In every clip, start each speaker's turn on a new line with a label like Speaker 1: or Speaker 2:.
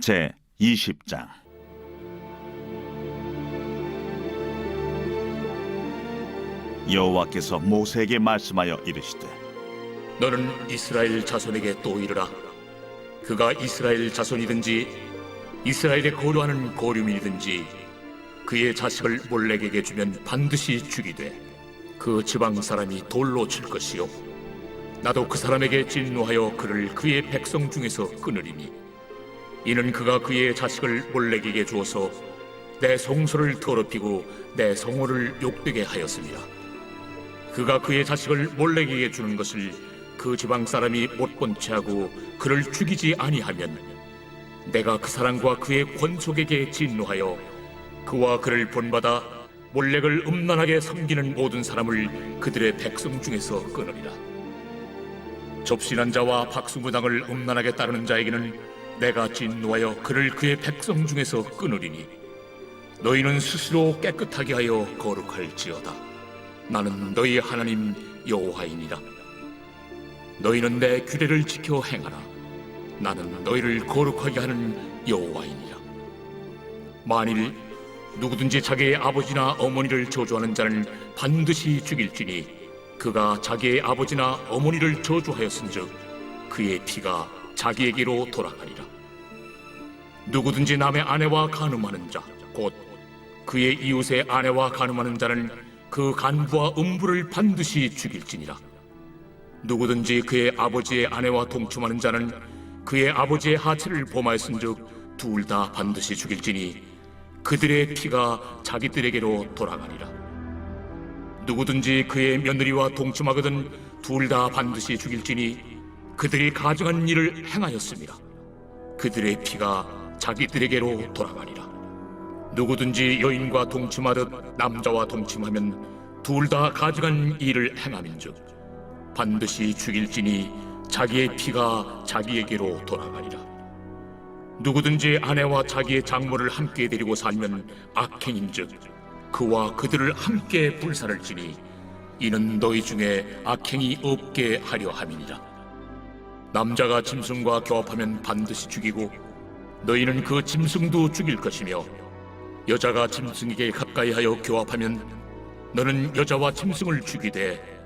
Speaker 1: 제 20장. 여호와께서 모세에게 말씀하여 이르시되,
Speaker 2: 너는 이스라엘 자손에게 또 이르라. 그가 이스라엘 자손이든지 이스라엘에 거류하는 거류민이든지 그의 자식을 몰렉에게 주면 반드시 죽이되 그 지방 사람이 돌로 칠 것이요 나도 그 사람에게 진노하여 그를 그의 백성 중에서 끊으리니 이는 그가 그의 자식을 몰렉에게 주어서 내 성소를 더럽히고 내 성호를 욕되게 하였습니다. 그가 그의 자식을 몰렉에게 주는 것을 그 지방 사람이 못 본 채하고 그를 죽이지 아니하면 내가 그 사람과 그의 권속에게 진노하여 그와 그를 본받아 몰렉을 음란하게 섬기는 모든 사람을 그들의 백성 중에서 끊으리라. 접신한 자와 박수무당을 음란하게 따르는 자에게는 내가 진노하여 그를 그의 백성 중에서 끊으리니 너희는 스스로 깨끗하게 하여 거룩할지어다. 나는 너희 하나님 여호와이니라. 너희는 내 규례를 지켜 행하라. 나는 너희를 거룩하게 하는 여호와이니라. 만일 누구든지 자기의 아버지나 어머니를 저주하는 자는 반드시 죽일지니 그가 자기의 아버지나 어머니를 저주하였은즉 그의 피가 자기에게로 돌아가리라. 누구든지 남의 아내와 간음하는 자 곧 그의 이웃의 아내와 간음하는 자는 그 간부와 음부를 반드시 죽일지니라. 누구든지 그의 아버지의 아내와 동침하는 자는 그의 아버지의 하체를 범하였은즉 둘 다 반드시 죽일지니 그들의 피가 자기들에게로 돌아가리라. 누구든지 그의 며느리와 동침하거든 둘 다 반드시 죽일지니 그들이 가증한 일을 행하였습니다. 그들의 피가 자기들에게로 돌아가리라. 누구든지 여인과 동침하듯 남자와 동침하면 둘 다 가증한 일을 행함인즉 반드시 죽일지니 자기의 피가 자기에게로 돌아가리라. 누구든지 아내와 자기의 장모를 함께 데리고 살면 악행인즉 그와 그들을 함께 불살을지니 이는 너희 중에 악행이 없게 하려 함이니라. 남자가 짐승과 교합하면 반드시 죽이고 너희는 그 짐승도 죽일 것이며 여자가 짐승에게 가까이하여 교합하면 너는 여자와 짐승을 죽이되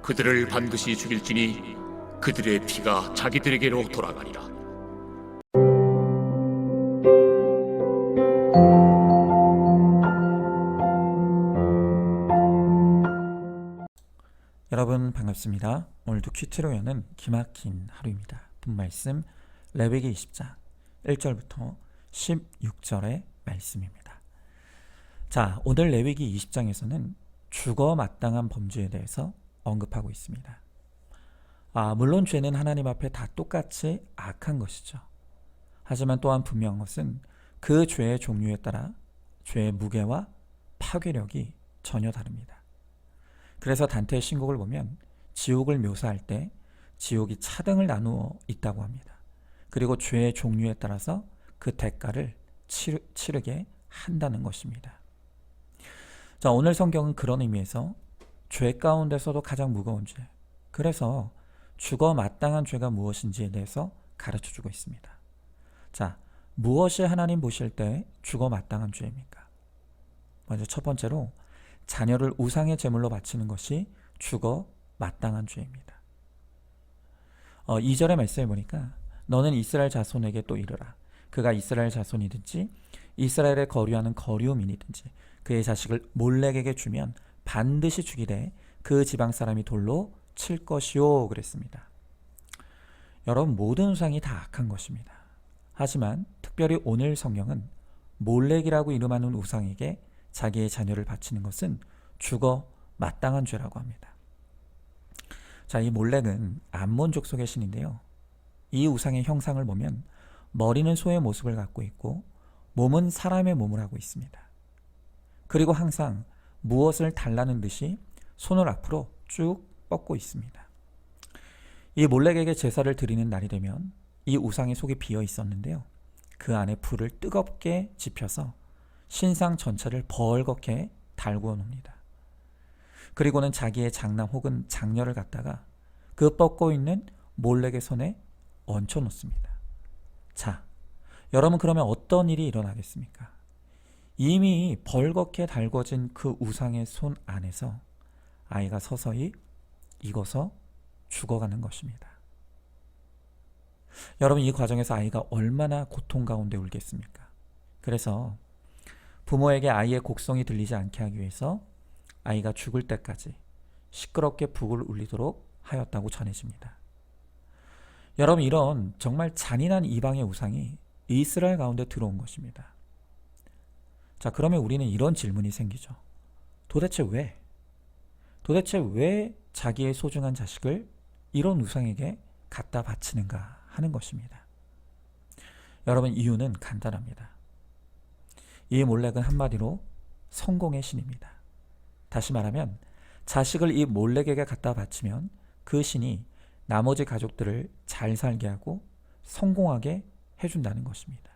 Speaker 2: 그들을 반드시 죽일지니 그들의 피가 자기들에게로 돌아가리라.
Speaker 3: 여러분 반갑습니다. 오늘도 큐티로 여는 기막힌 하루입니다. 본말씀 레위기 20장 1절부터 16절의 말씀입니다. 자, 오늘 레위기 20장에서는 죽어 마땅한 범죄에 대해서 언급하고 있습니다. 물론 죄는 하나님 앞에 다 똑같이 악한 것이죠. 하지만 또한 분명한 것은 그 죄의 종류에 따라 죄의 무게와 파괴력이 전혀 다릅니다. 그래서 단테의 신곡을 보면 지옥을 묘사할 때 지옥이 차등을 나누어 있다고 합니다. 그리고 죄의 종류에 따라서 그 대가를 치르게 한다는 것입니다. 자, 오늘 성경은 그런 의미에서 죄 가운데서도 가장 무거운 죄, 그래서 죽어 마땅한 죄가 무엇인지에 대해서 가르쳐주고 있습니다. 자, 무엇이 하나님 보실 때 죽어 마땅한 죄입니까? 먼저 첫 번째로 자녀를 우상의 제물로 바치는 것이 죽어 마땅한 죄입니다. 2절의 말씀을 보니까 너는 이스라엘 자손에게 또 이르라. 그가 이스라엘 자손이든지 이스라엘에 거류하는 거류민이든지 그의 자식을 몰렉에게 주면 반드시 죽이되 그 지방 사람이 돌로 칠 것이요 그랬습니다. 여러분, 모든 우상이 다 악한 것입니다. 하지만 특별히 오늘 성경은 몰렉이라고 이름하는 우상에게 자기의 자녀를 바치는 것은 죽어 마땅한 죄라고 합니다. 자, 이 몰렉은 암몬 족속의 신인데요. 이 우상의 형상을 보면 머리는 소의 모습을 갖고 있고 몸은 사람의 몸을 하고 있습니다. 그리고 항상 무엇을 달라는 듯이 손을 앞으로 쭉 뻗고 있습니다. 이 몰렉에게 제사를 드리는 날이 되면 이 우상의 속이 비어 있었는데요. 그 안에 불을 뜨겁게 지펴서 신상 전체를 벌겋게 달구어 놓습니다. 그리고는 자기의 장남 혹은 장녀를 갖다가 그 뻗고 있는 몰렉의 손에 얹혀 놓습니다. 자, 여러분, 그러면 어떤 일이 일어나겠습니까? 이미 벌겋게 달궈진 그 우상의 손 안에서 아이가 서서히 익어서 죽어가는 것입니다. 여러분, 이 과정에서 아이가 얼마나 고통 가운데 울겠습니까? 그래서 부모에게 아이의 곡성이 들리지 않게 하기 위해서 아이가 죽을 때까지 시끄럽게 북을 울리도록 하였다고 전해집니다. 여러분, 이런 정말 잔인한 이방의 우상이 이스라엘 가운데 들어온 것입니다. 자, 그러면 우리는 이런 질문이 생기죠. 도대체 왜 자기의 소중한 자식을 이런 우상에게 갖다 바치는가 하는 것입니다. 여러분, 이유는 간단합니다. 이 몰렉은 한마디로 성공의 신입니다. 다시 말하면 자식을 이 몰렉에게 갖다 바치면 그 신이 나머지 가족들을 잘 살게 하고 성공하게 해준다는 것입니다.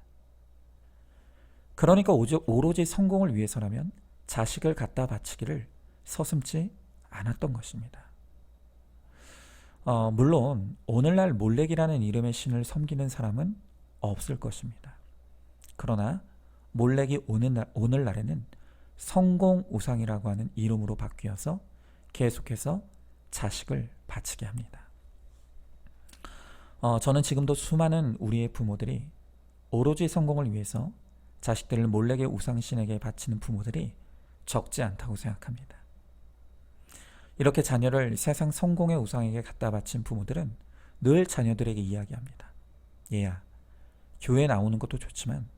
Speaker 3: 그러니까 오로지 성공을 위해서라면 자식을 갖다 바치기를 서슴지 않았던 것입니다. 물론 오늘날 몰렉이라는 이름의 신을 섬기는 사람은 없을 것입니다. 그러나 몰렉이 오늘날에는 성공우상이라고 하는 이름으로 바뀌어서 계속해서 자식을 바치게 합니다. 저는 지금도 수많은 우리의 부모들이 오로지 성공을 위해서 자식들을 몰렉의 우상신에게 바치는 부모들이 적지 않다고 생각합니다. 이렇게 자녀를 세상 성공의 우상에게 갖다 바친 부모들은 늘 자녀들에게 이야기합니다. 얘야, 교회 나오는 것도 좋지만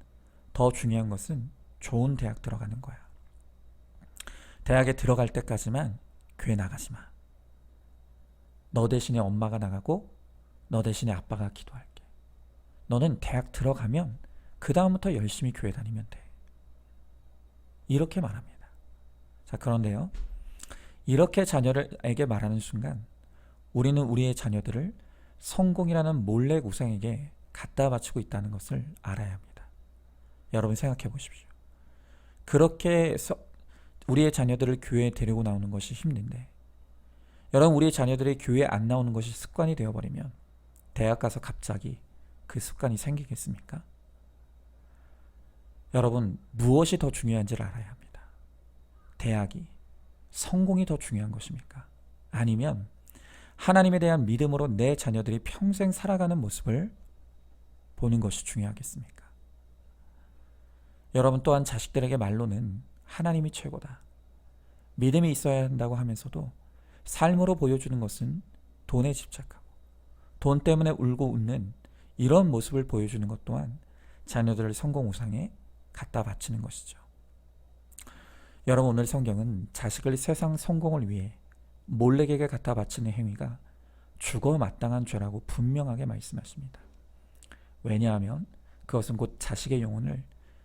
Speaker 3: 더 중요한 것은 좋은 대학 들어가는 거야. 대학에 들어갈 때까지만 교회 나가지 마. 너 대신에 엄마가 나가고 너 대신에 아빠가 기도할게. 너는 대학 들어가면 그 다음부터 열심히 교회 다니면 돼. 이렇게 말합니다. 자, 그런데요, 이렇게 자녀에게 말하는 순간 우리는 우리의 자녀들을 성공이라는 몰렉 우상에게 갖다 바치고 있다는 것을 알아야 합니다. 여러분, 생각해 보십시오. 그렇게 우리의 자녀들을 교회에 데리고 나오는 것이 힘든데, 여러분, 우리의 자녀들이 교회에 안 나오는 것이 습관이 되어버리면 대학 가서 갑자기 그 습관이 생기겠습니까? 여러분, 무엇이 더 중요한지를 알아야 합니다. 대학이, 성공이 더 중요한 것입니까? 아니면 하나님에 대한 믿음으로 내 자녀들이 평생 살아가는 모습을 보는 것이 중요하겠습니까? 여러분, 또한 자식들에게 말로는 하나님이 최고다, 믿음이 있어야 한다고 하면서도 삶으로 보여주는 것은 돈에 집착하고 돈 때문에 울고 웃는 이런 모습을 보여주는 것 또한 자녀들을 성공 우상에 갖다 바치는 것이죠. 여러분, 오늘 성경은 자식을 세상 성공을 위해 몰렉에게 갖다 바치는 행위가 죽어 마땅한 죄라고 분명하게 말씀하십니다. 왜냐하면 그것은 곧 자식의 영혼을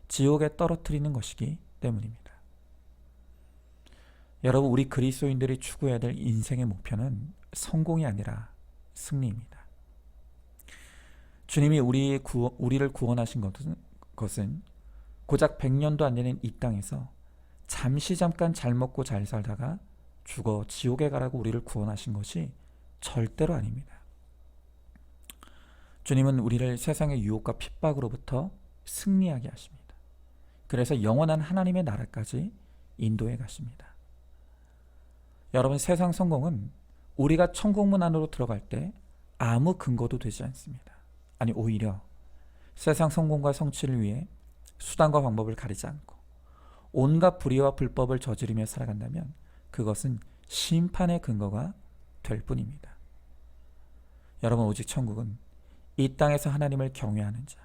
Speaker 3: 지옥에 떨어뜨리는 것이기 때문입니다. 여러분, 우리 그리스도인들이 추구해야 될 인생의 목표는 성공이 아니라 승리입니다. 주님이 우리를 구원하신 것은 고작 100년도 안 되는 이 땅에서 잠깐 잘 먹고 잘 살다가 죽어 지옥에 가라고 우리를 구원하신 것이 절대로 아닙니다. 주님은 우리를 세상의 유혹과 핍박으로부터 승리하게 하십니다. 그래서 영원한 하나님의 나라까지 인도해 가십니다. 여러분, 세상 성공은 우리가 천국문 안으로 들어갈 때 아무 근거도 되지 않습니다. 아니, 오히려 세상 성공과 성취를 위해 수단과 방법을 가리지 않고 온갖 불의와 불법을 저지르며 살아간다면 그것은 심판의 근거가 될 뿐입니다. 여러분, 오직 천국은 이 땅에서 하나님을 경외하는 자,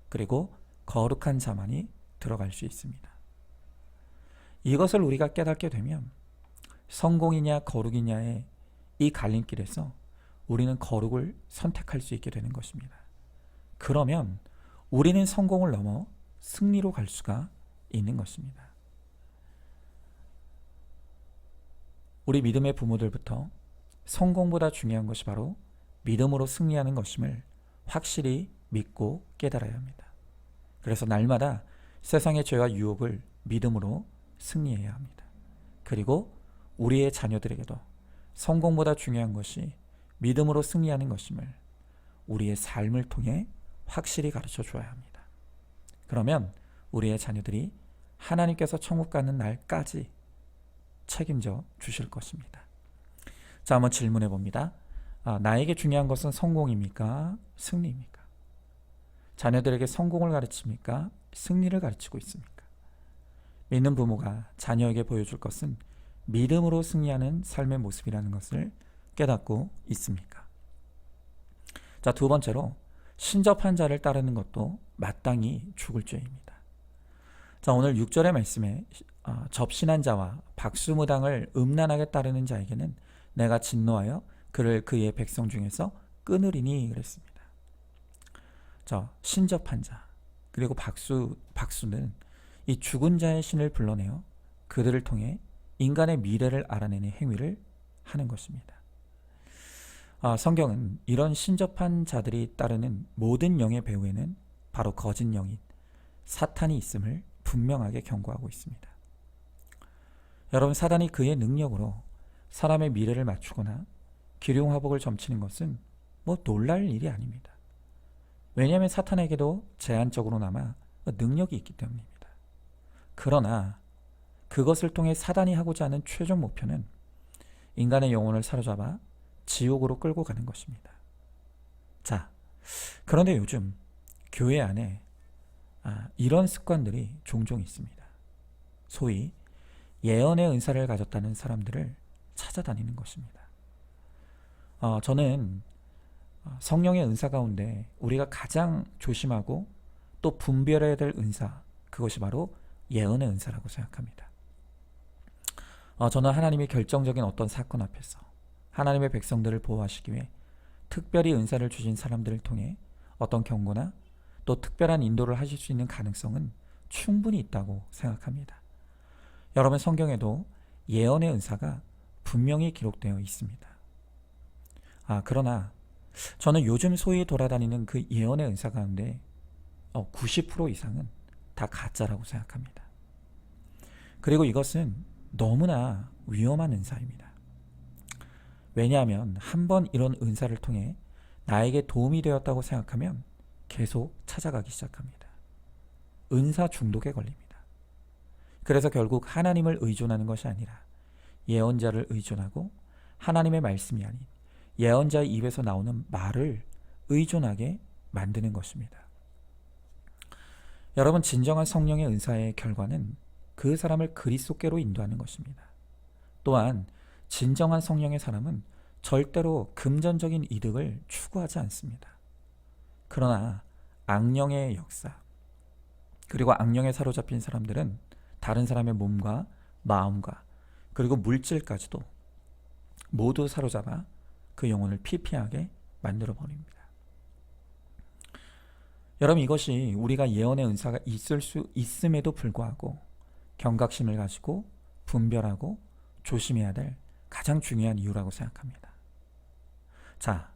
Speaker 3: 그리고 거룩한 자만이 들어갈 수 있습니다. 이것을 우리가 깨닫게 되면 성공이냐 거룩이냐의 이 갈림길에서 우리는 거룩을 선택할 수 있게 되는 것입니다. 그러면 우리는 성공을 넘어 승리로 갈 수가 있는 것입니다. 우리 믿음의 부모들부터 성공보다 중요한 것이 바로 믿음으로 승리하는 것임을 확실히 믿고 깨달아야 합니다. 그래서 날마다 세상의 죄와 유혹을 믿음으로 승리해야 합니다. 그리고 우리의 자녀들에게도 성공보다 중요한 것이 믿음으로 승리하는 것임을 우리의 삶을 통해 확실히 가르쳐 줘야 합니다. 그러면 우리의 자녀들이 하나님께서 천국 가는 날까지 책임져 주실 것입니다. 자, 한번 질문해 봅니다. 나에게 중요한 것은 성공입니까? 승리입니까? 자녀들에게 성공을 가르칩니까? 승리를 가르치고 있습니까? 믿는 부모가 자녀에게 보여줄 것은 믿음으로 승리하는 삶의 모습이라는 것을 깨닫고 있습니까? 자, 두 번째로 신접한 자를 따르는 것도 마땅히 죽을 죄입니다. 자, 오늘 6절의 말씀에 접신한 자와 박수무당을 음란하게 따르는 자에게는 내가 진노하여 그를 그의 백성 중에서 끊으리니 그랬습니다. 자, 신접한 자 그리고 박수는 이 죽은 자의 신을 불러내어 그들을 통해 인간의 미래를 알아내는 행위를 하는 것입니다. 성경은 이런 신접한 자들이 따르는 모든 영의 배후에는 바로 거짓 영인 사탄이 있음을 분명하게 경고하고 있습니다. 여러분, 사단이 그의 능력으로 사람의 미래를 맞추거나 기륭화복을 점치는 것은 놀랄 일이 아닙니다. 왜냐하면 사탄에게도 제한적으로나마 능력이 있기 때문입니다. 그러나 그것을 통해 사단이 하고자 하는 최종 목표는 인간의 영혼을 사로잡아 지옥으로 끌고 가는 것입니다. 자, 그런데 요즘 교회 안에 이런 습관들이 종종 있습니다. 소위 예언의 은사를 가졌다는 사람들을 찾아다니는 것입니다. 저는 성령의 은사 가운데 우리가 가장 조심하고 또 분별해야 될 은사, 그것이 바로 예언의 은사라고 생각합니다. 저는 하나님이 결정적인 어떤 사건 앞에서 하나님의 백성들을 보호하시기 위해 특별히 은사를 주신 사람들을 통해 어떤 경고나 또 특별한 인도를 하실 수 있는 가능성은 충분히 있다고 생각합니다. 여러분, 성경에도 예언의 은사가 분명히 기록되어 있습니다. 그러나 저는 요즘 소위 돌아다니는 그 예언의 은사 가운데 90% 이상은 다 가짜라고 생각합니다. 그리고 이것은 너무나 위험한 은사입니다. 왜냐하면 한번 이런 은사를 통해 나에게 도움이 되었다고 생각하면 계속 찾아가기 시작합니다. 은사 중독에 걸립니다. 그래서 결국 하나님을 의존하는 것이 아니라 예언자를 의존하고 하나님의 말씀이 아닌 예언자의 입에서 나오는 말을 의존하게 만드는 것입니다. 여러분, 진정한 성령의 은사의 결과는 그 사람을 그리스도께로 인도하는 것입니다. 또한 진정한 성령의 사람은 절대로 금전적인 이득을 추구하지 않습니다. 그러나 악령의 역사, 그리고 악령에 사로잡힌 사람들은 다른 사람의 몸과 마음과 그리고 물질까지도 모두 사로잡아 그 영혼을 피폐하게 만들어 버립니다. 여러분, 이것이 우리가 예언의 은사가 있을 수 있음에도 불구하고 경각심을 가지고 분별하고 조심해야 될 가장 중요한 이유라고 생각합니다. 자,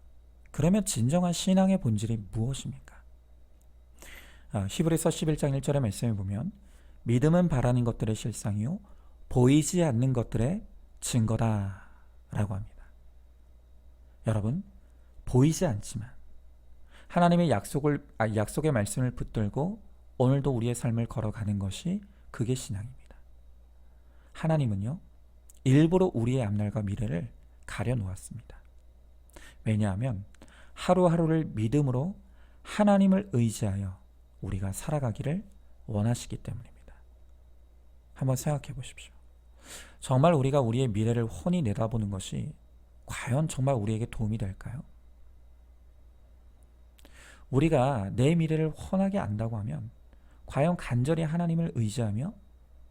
Speaker 3: 그러면 진정한 신앙의 본질이 무엇입니까? 히브리서 11장 1절의 말씀을 보면 믿음은 바라는 것들의 실상이요 보이지 않는 것들의 증거다 라고 합니다. 여러분, 보이지 않지만 하나님의 약속의 말씀을 붙들고 오늘도 우리의 삶을 걸어가는 것이 그게 신앙입니다. 하나님은요, 일부러 우리의 앞날과 미래를 가려놓았습니다. 왜냐하면 하루하루를 믿음으로 하나님을 의지하여 우리가 살아가기를 원하시기 때문입니다. 한번 생각해 보십시오. 정말 우리가 우리의 미래를 훤히 내다보는 것이 과연 정말 우리에게 도움이 될까요? 우리가 내 미래를 훤하게 안다고 하면 과연 간절히 하나님을 의지하며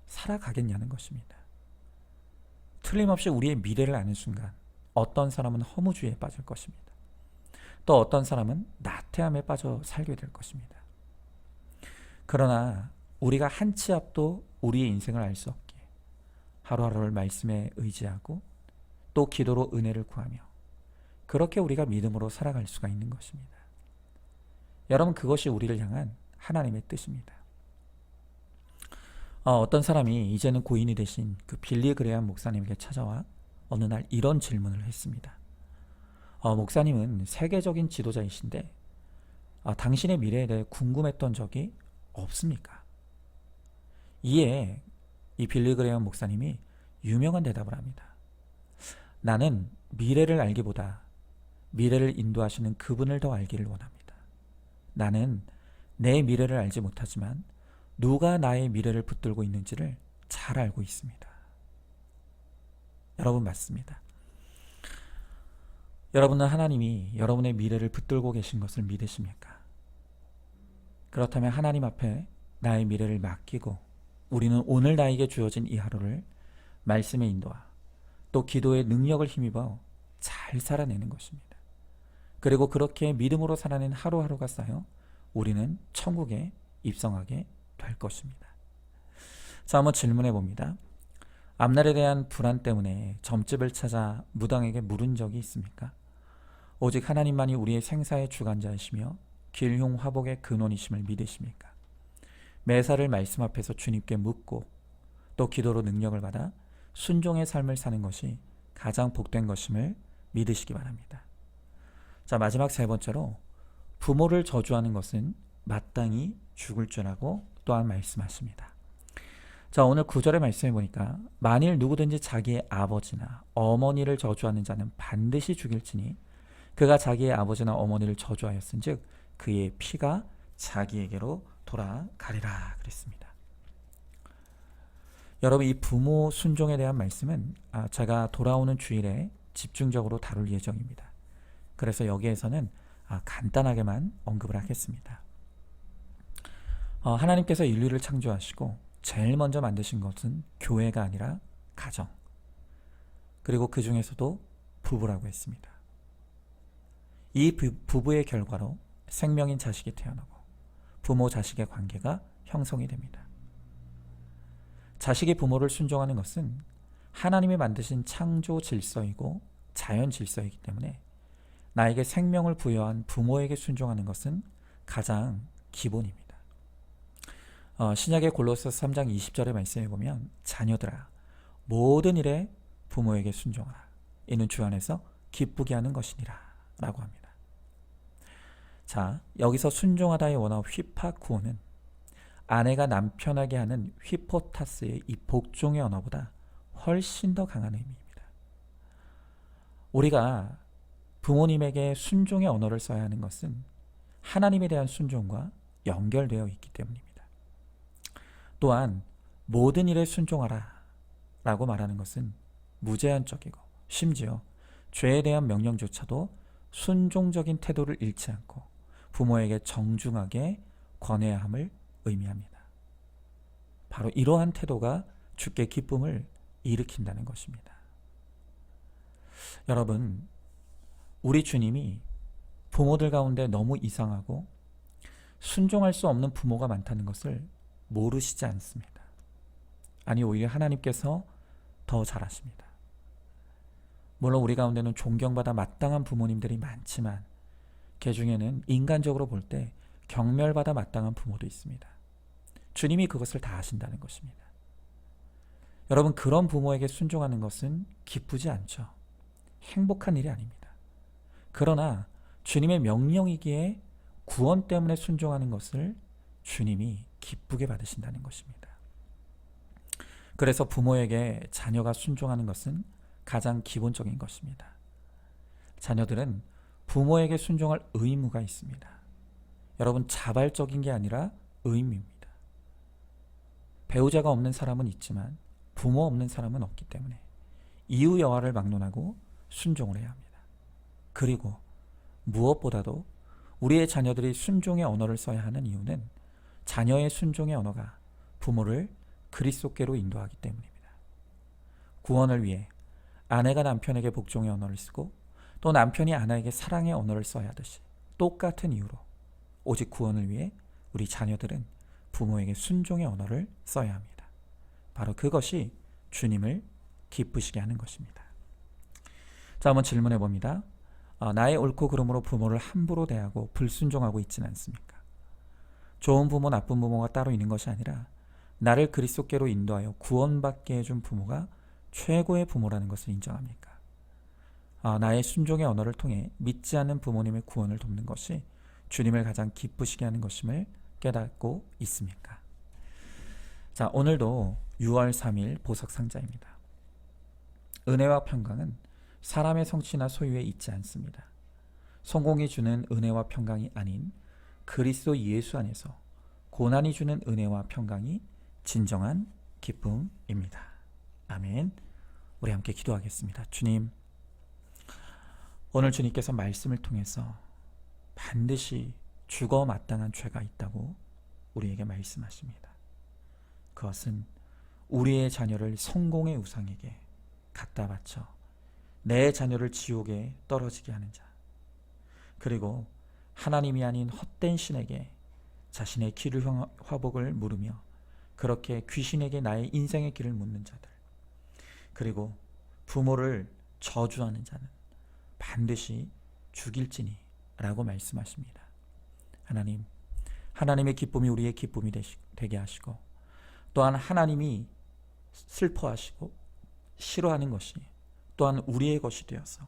Speaker 3: 살아가겠냐는 것입니다. 틀림없이 우리의 미래를 아는 순간 어떤 사람은 허무주의에 빠질 것입니다. 또 어떤 사람은 나태함에 빠져 살게 될 것입니다. 그러나 우리가 한 치 앞도 우리의 인생을 알 수 없기에 하루하루를 말씀에 의지하고 또 기도로 은혜를 구하며 그렇게 우리가 믿음으로 살아갈 수가 있는 것입니다. 여러분, 그것이 우리를 향한 하나님의 뜻입니다. 어떤 사람이 이제는 고인이 되신 그 빌리 그레이엄 목사님에게 찾아와 어느 날 이런 질문을 했습니다. 목사님은 세계적인 지도자이신데 당신의 미래에 대해 궁금했던 적이 없습니까? 이에 이 빌리 그레이엄 목사님이 유명한 대답을 합니다. 나는 미래를 알기보다 미래를 인도하시는 그분을 더 알기를 원합니다. 나는 내 미래를 알지 못하지만 누가 나의 미래를 붙들고 있는지를 잘 알고 있습니다. 여러분 맞습니다. 여러분은 하나님이 여러분의 미래를 붙들고 계신 것을 믿으십니까? 그렇다면 하나님 앞에 나의 미래를 맡기고 우리는 오늘 나에게 주어진 이 하루를 말씀의 인도와 또 기도의 능력을 힘입어 잘 살아내는 것입니다. 그리고 그렇게 믿음으로 살아낸 하루하루가 쌓여 우리는 천국에 입성하게 될 것입니다. 자, 한번 질문해 봅니다. 앞날에 대한 불안 때문에 점집을 찾아 무당에게 물은 적이 있습니까? 오직 하나님만이 우리의 생사의 주관자이시며 길흉 화복의 근원이심을 믿으십니까? 매사를 말씀 앞에서 주님께 묻고 또 기도로 능력을 받아 순종의 삶을 사는 것이 가장 복된 것임을 믿으시기 바랍니다. 자, 마지막 세 번째로 부모를 저주하는 것은 마땅히 죽을 죄라고 또한 말씀하십니다. 자, 오늘 9절의 말씀해 보니까 만일 누구든지 자기의 아버지나 어머니를 저주하는 자는 반드시 죽일지니 그가 자기의 아버지나 어머니를 저주하였은즉 그의 피가 자기에게로 돌아가리라 그랬습니다. 여러분, 이 부모 순종에 대한 말씀은 제가 돌아오는 주일에 집중적으로 다룰 예정입니다. 그래서 여기에서는 간단하게만 언급을 하겠습니다. 하나님께서 인류를 창조하시고 제일 먼저 만드신 것은 교회가 아니라 가정, 그리고 그 중에서도 부부라고 했습니다. 이 부부의 결과로 생명인 자식이 태어나고 부모 자식의 관계가 형성이 됩니다. 자식이 부모를 순종하는 것은 하나님이 만드신 창조 질서이고 자연 질서이기 때문에 나에게 생명을 부여한 부모에게 순종하는 것은 가장 기본입니다. 신약의 골로새서 3장 20절의 말씀에 보면 자녀들아 모든 일에 부모에게 순종하라. 이는 주 안에서 기쁘게 하는 것이니라 라고 합니다. 자, 여기서 순종하다의 원어 휘파 구어는 아내가 남편에게 하는 휘포타스의 이 복종의 언어보다 훨씬 더 강한 의미입니다. 우리가 부모님에게 순종의 언어를 써야 하는 것은 하나님에 대한 순종과 연결되어 있기 때문입니다. 또한 모든 일에 순종하라 라고 말하는 것은 무제한적이고 심지어 죄에 대한 명령조차도 순종적인 태도를 잃지 않고 부모에게 정중하게 권해야 함을 의미합니다. 바로 이러한 태도가 주께 기쁨을 일으킨다는 것입니다. 여러분, 우리 주님이 부모들 가운데 너무 이상하고 순종할 수 없는 부모가 많다는 것을 모르시지 않습니다. 아니, 오히려 하나님께서 더 잘 아십니다. 물론 우리 가운데는 존경받아 마땅한 부모님들이 많지만 그 중에는 인간적으로 볼 때 경멸받아 마땅한 부모도 있습니다. 주님이 그것을 다 아신다는 것입니다. 여러분, 그런 부모에게 순종하는 것은 기쁘지 않죠. 행복한 일이 아닙니다. 그러나 주님의 명령이기에 구원 때문에 순종하는 것을 주님이 기쁘게 받으신다는 것입니다. 그래서 부모에게 자녀가 순종하는 것은 가장 기본적인 것입니다. 자녀들은 부모에게 순종할 의무가 있습니다. 여러분, 자발적인 게 아니라 의무입니다. 배우자가 없는 사람은 있지만 부모 없는 사람은 없기 때문에 이유 여하를 막론하고 순종을 해야 합니다. 그리고 무엇보다도 우리의 자녀들이 순종의 언어를 써야 하는 이유는 자녀의 순종의 언어가 부모를 그리스도께로 인도하기 때문입니다. 구원을 위해 아내가 남편에게 복종의 언어를 쓰고 또 남편이 아내에게 사랑의 언어를 써야 하듯이 똑같은 이유로 오직 구원을 위해 우리 자녀들은 부모에게 순종의 언어를 써야 합니다. 바로 그것이 주님을 기쁘시게 하는 것입니다. 자, 한번 질문해 봅니다. 나의 옳고 그름으로 부모를 함부로 대하고 불순종하고 있지는 않습니까? 좋은 부모, 나쁜 부모가 따로 있는 것이 아니라 나를 그리스도께로 인도하여 구원받게 해준 부모가 최고의 부모라는 것을 인정합니까? 나의 순종의 언어를 통해 믿지 않는 부모님의 구원을 돕는 것이 주님을 가장 기쁘시게 하는 것임을 깨닫고 있습니까? 자, 오늘도 6월 3일 보석상자입니다. 은혜와 평강은 사람의 성취나 소유에 있지 않습니다. 성공이 주는 은혜와 평강이 아닌 그리스도 예수 안에서 고난이 주는 은혜와 평강이 진정한 기쁨입니다. 아멘. 우리 함께 기도하겠습니다. 주님, 오늘 주님께서 말씀을 통해서 반드시 죽어 마땅한 죄가 있다고 우리에게 말씀하십니다. 그것은 우리의 자녀를 성공의 우상에게 갖다 바쳐 내 자녀를 지옥에 떨어지게 하는 자, 그리고 하나님이 아닌 헛된 신에게 자신의 길을 화복을 물으며 그렇게 귀신에게 나의 인생의 길을 묻는 자들, 그리고 부모를 저주하는 자는 반드시 죽일지니 라고 말씀하십니다. 하나님, 하나님의 기쁨이 우리의 기쁨이 되게 하시고, 또한 하나님이 슬퍼하시고 싫어하는 것이 또한 우리의 것이 되어서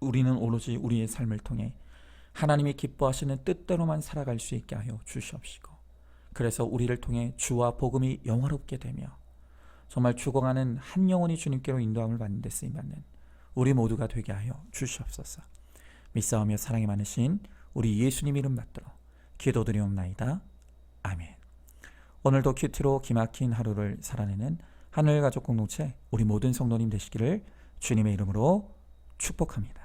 Speaker 3: 우리는 오로지 우리의 삶을 통해 하나님이 기뻐하시는 뜻대로만 살아갈 수 있게 하여 주시옵시고, 그래서 우리를 통해 주와 복음이 영화롭게 되며 정말 죽어가는 한 영혼이 주님께로 인도함을 받는 데 쓰임받는 우리 모두가 되게 하여 주시옵소서. 믿사오며 사랑이 많으신 우리 예수님 이름 받들어 기도드리옵나이다. 아멘. 오늘도 큐티로 기막힌 하루를 살아내는 하늘가족 공동체 우리 모든 성도님 되시기를 주님의 이름으로 축복합니다.